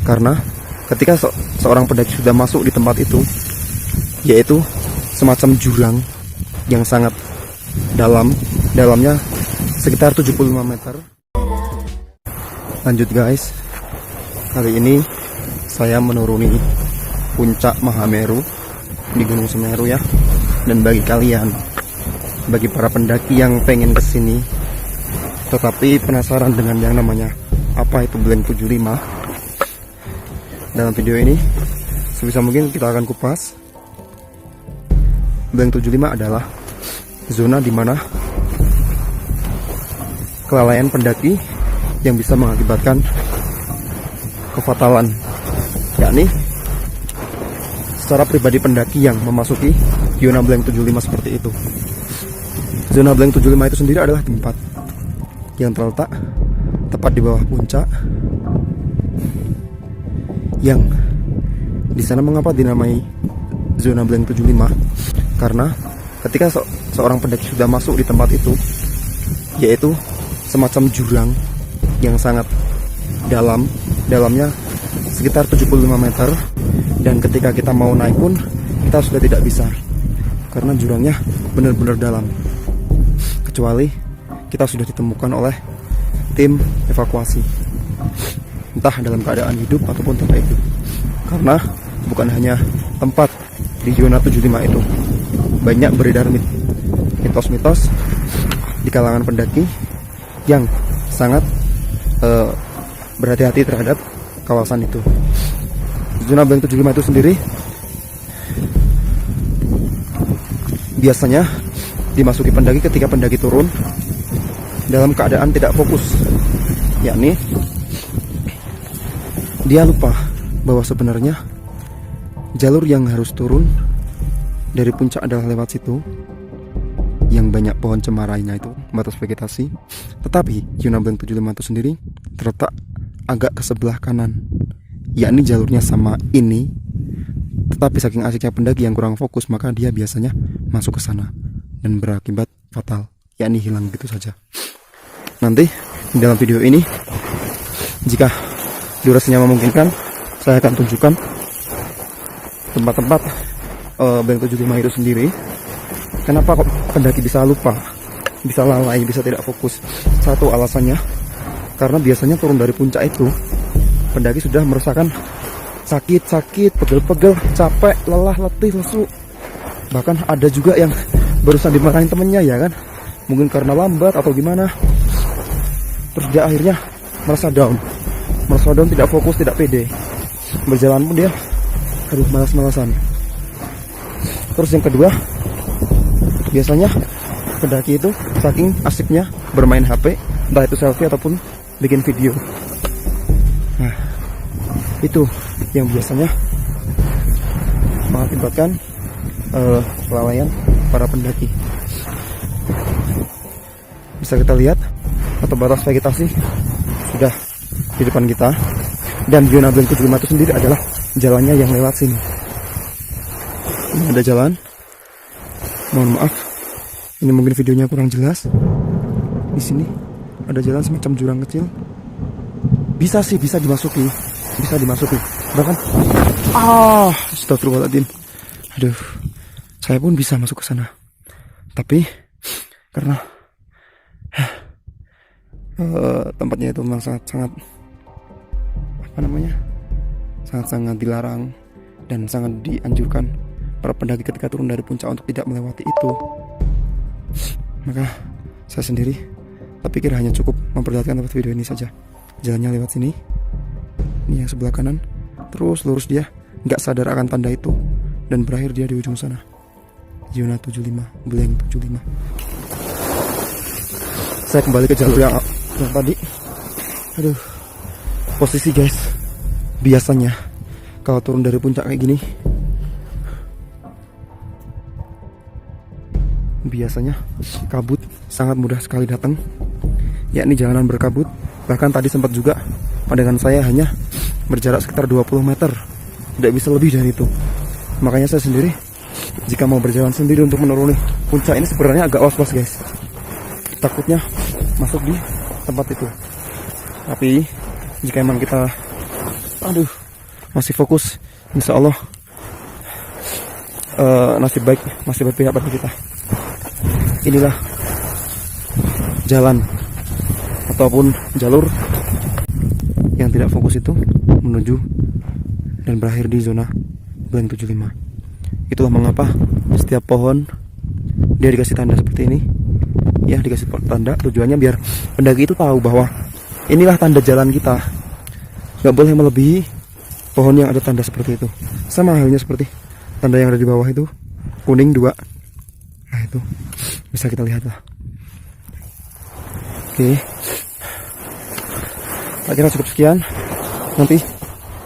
Karena ketika seorang pendaki sudah masuk di tempat itu, yaitu semacam jurang yang sangat dalam, dalamnya sekitar 75 meter. Lanjut guys, kali ini saya menuruni puncak Mahameru di Gunung Semeru ya. Dan bagi kalian, bagi para pendaki yang pengen kesini tetapi penasaran dengan yang namanya apa itu Blank 75, dalam video ini sebisa mungkin kita akan kupas. Blank 75 adalah zona di mana kelalaian pendaki yang bisa mengakibatkan kefatalan, yakni secara pribadi pendaki yang memasuki zona Blank 75 seperti itu. Zona Blank 75 itu sendiri adalah tempat yang terletak tepat di bawah puncak, yang di sana mengapa dinamai zona Blank 75? Karena ketika seorang pendaki sudah masuk di tempat itu, yaitu semacam jurang yang sangat dalam, dalamnya sekitar 75 meter, dan ketika kita mau naik pun kita sudah tidak bisa karena jurangnya benar-benar dalam, kecuali kita sudah ditemukan oleh tim evakuasi, entah dalam keadaan hidup ataupun tidak hidup. Karena bukan hanya tempat di zona 75 itu, banyak beredar mitos-mitos di kalangan pendaki yang sangat berhati-hati terhadap kawasan itu. Zona Blank 75 itu sendiri biasanya dimasuki pendaki ketika pendaki turun dalam keadaan tidak fokus, yakni dia lupa bahwa sebenarnya jalur yang harus turun dari puncak adalah lewat situ yang banyak pohon cemarainya itu, batas vegetasi. Tetapi zona Blank 75 itu sendiri terletak agak ke sebelah kanan, yakni jalurnya sama ini, tetapi saking asiknya pendaki yang kurang fokus, maka dia biasanya masuk ke sana dan berakibat fatal, yakni hilang begitu saja. Nanti di dalam video ini, jika durasinya memungkinkan, saya akan tunjukkan tempat-tempat Blank 75 itu sendiri. Kenapa kok pendaki bisa lupa, bisa lalai, bisa tidak fokus? Satu alasannya, karena biasanya turun dari puncak itu pendaki sudah merasakan sakit, pegel-pegel, capek, lelah, letih, lesu. Bahkan ada juga yang barusan dimarahin temennya ya kan, mungkin karena lambat atau gimana. Terus dia akhirnya merasa down, tidak fokus, tidak pede. Berjalan pun dia malas-malasan. Terus yang kedua, biasanya pendaki itu saking asiknya bermain HP, entah itu selfie ataupun bikin video. Nah, itu yang biasanya mengakibatkan kelalaian para pendaki. Bisa kita lihat atau batas vegetasi sudah di depan kita, dan zona Blank 75 itu sendiri adalah jalannya yang lewat sini. Ini ada jalan, mohon maaf ini mungkin videonya kurang jelas. Di sini ada jalan semacam jurang kecil, bisa dimasuki, bahkan astagfirullahaladzim, aduh, saya pun bisa masuk ke sana, tapi karena tempatnya itu memang sangat sangat dilarang dan sangat dianjurkan para pendaki ketika turun dari puncak untuk tidak melewati itu. Maka saya sendiri pikir hanya cukup memperlihatkan lewat video ini saja. Jalannya lewat sini, ini yang sebelah kanan, terus lurus dia, nggak sadar akan tanda itu, dan berakhir dia di ujung sana, zona 75, Blank 75. Saya kembali ke jalur yang tadi. Aduh, posisi guys, biasanya kalau turun dari puncak kayak gini, biasanya kabut sangat mudah sekali datang, yakni jalanan berkabut. Bahkan tadi sempat juga pandangan saya hanya berjarak sekitar 20 meter, tidak bisa lebih dari itu. Makanya saya sendiri jika mau berjalan sendiri untuk menuruni puncak ini sebenarnya agak was-was guys, takutnya masuk di tempat itu. Tapi jika emang kita Aduh, masih fokus. Insya Allah nasib baik masih berpihak pada kita. Inilah jalan ataupun jalur yang tidak fokus itu menuju dan berakhir di zona blank 75. Itulah mengapa setiap pohon dia dikasih tanda seperti ini. Ya, dikasih tanda tujuannya biar pendaki itu tahu bahwa inilah tanda jalan kita. Gak boleh melebihi pohon yang ada tanda seperti itu. Sama halnya seperti tanda yang ada di bawah itu, kuning 2. Nah itu bisa kita lihat lah. Oke, saya kira cukup sekian. Nanti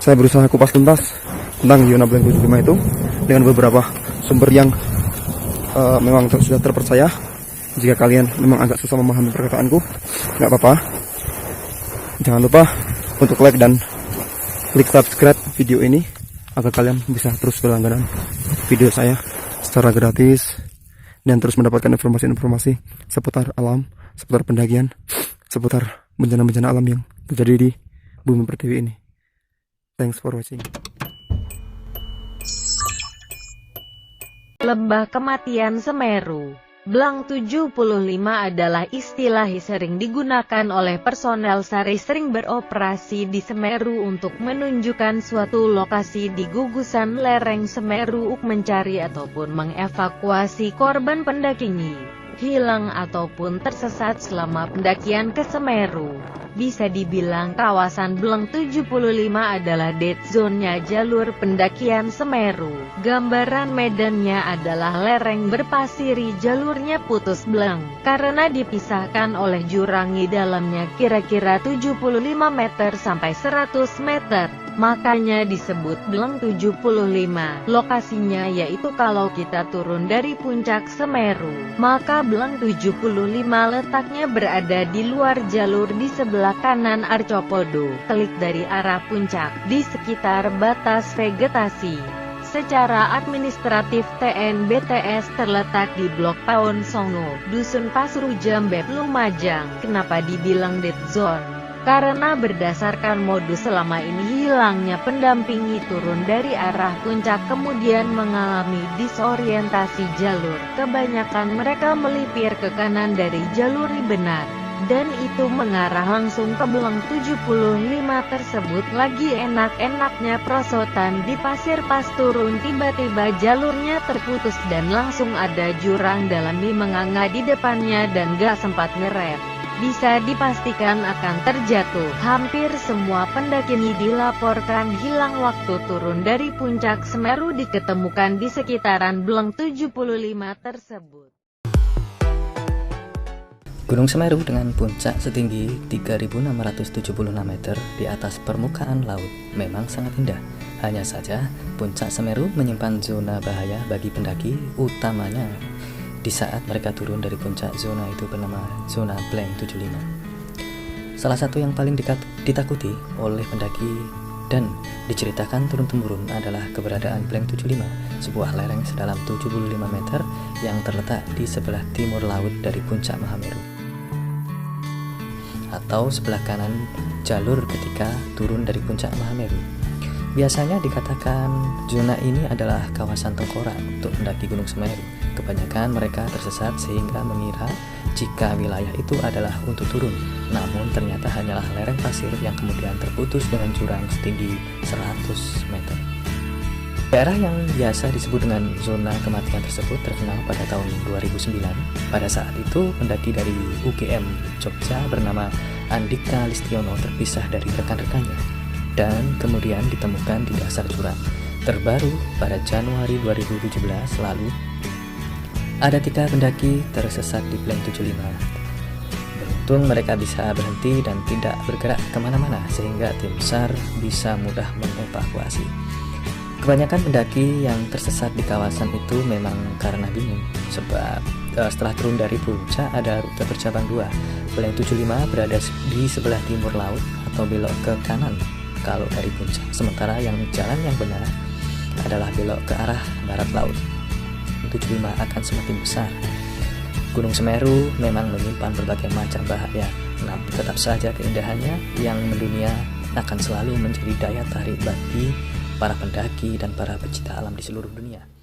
saya berusaha kupas tuntas tentang zona blank 75 itu dengan beberapa sumber yang memang sudah terpercaya. Jika kalian memang agak susah memahami perkataanku, nggak apa-apa. Jangan lupa untuk like dan klik subscribe video ini agar kalian bisa terus berlangganan video saya secara gratis dan terus mendapatkan informasi-informasi seputar alam, seputar pendakian, seputar bencana-bencana alam yang terjadi di bumi pertiwi ini. Thanks for watching. Lembah Kematian Semeru Blank 75 adalah istilah sering digunakan oleh personel SAR sering beroperasi di Semeru untuk menunjukkan suatu lokasi di gugusan lereng Semeru untuk mencari ataupun mengevakuasi korban pendaki hilang ataupun tersesat selama pendakian ke Semeru. Bisa dibilang kawasan Blank 75 adalah dead zone-nya jalur pendakian Semeru. Gambaran medannya adalah lereng berpasiri, jalurnya putus blank karena dipisahkan oleh jurang di dalamnya kira-kira 75 meter sampai 100 meter. Makanya disebut Blank 75. Lokasinya yaitu kalau kita turun dari puncak Semeru, maka Blank 75 letaknya berada di luar jalur di sebelah kanan Arcopodo, klik dari arah puncak, di sekitar batas vegetasi. Secara administratif TNBTS terletak di Blok Pawon Songo, Dusun Pasru Jambe, Lumajang. Kenapa dibilang dead zone? Karena berdasarkan modus selama ini hilangnya pendampingi turun dari arah puncak kemudian mengalami disorientasi jalur. Kebanyakan mereka melipir ke kanan dari jalur benar, dan itu mengarah langsung ke Blank 75 tersebut. Lagi enak-enaknya prosotan di pasir pas turun tiba-tiba jalurnya terputus dan langsung ada jurang dalam menganga di depannya dan gak sempat ngerem. Bisa dipastikan akan terjatuh. Hampir semua pendaki dilaporkan hilang waktu turun dari puncak Semeru diketemukan di sekitaran Blank 75 tersebut. Gunung Semeru dengan puncak setinggi 3.676 meter di atas permukaan laut memang sangat indah. Hanya saja, puncak Semeru menyimpan zona bahaya bagi pendaki, utamanya di saat mereka turun dari puncak. Zona itu bernama zona Blank 75. Salah satu yang paling ditakuti oleh pendaki dan diceritakan turun-temurun adalah keberadaan Blank 75, sebuah lereng sedalam 75 meter yang terletak di sebelah timur laut dari puncak Mahameru, atau sebelah kanan jalur ketika turun dari puncak Mahameru. Biasanya dikatakan zona ini adalah kawasan tengkorak untuk pendaki Gunung Semeru. Kebanyakan mereka tersesat sehingga mengira jika wilayah itu adalah untuk turun, namun ternyata hanyalah lereng pasir yang kemudian terputus dengan jurang setinggi 100 meter. Daerah yang biasa disebut dengan zona kematian tersebut terkenal pada tahun 2009. Pada saat itu, pendaki dari UGM Jogja bernama Andika Listiono terpisah dari rekan-rekannya dan kemudian ditemukan di dasar jurang. Terbaru pada Januari 2017 lalu, ada 3 pendaki tersesat di Blank 75. Beruntung mereka bisa berhenti dan tidak bergerak kemana-mana sehingga tim SAR bisa mudah mengevakuasi. Kebanyakan pendaki yang tersesat di kawasan itu memang karena bingung, sebab setelah turun dari puncak ada rute bercabang 2. Blank 75 berada di sebelah timur laut atau belok ke kanan kalau dari puncak, sementara yang jalan yang benar adalah belok ke arah barat laut. 75 akan semakin besar. Gunung Semeru memang menyimpan berbagai macam bahaya, namun tetap saja keindahannya yang mendunia akan selalu menjadi daya tarik bagi para pendaki dan para pecinta alam di seluruh dunia.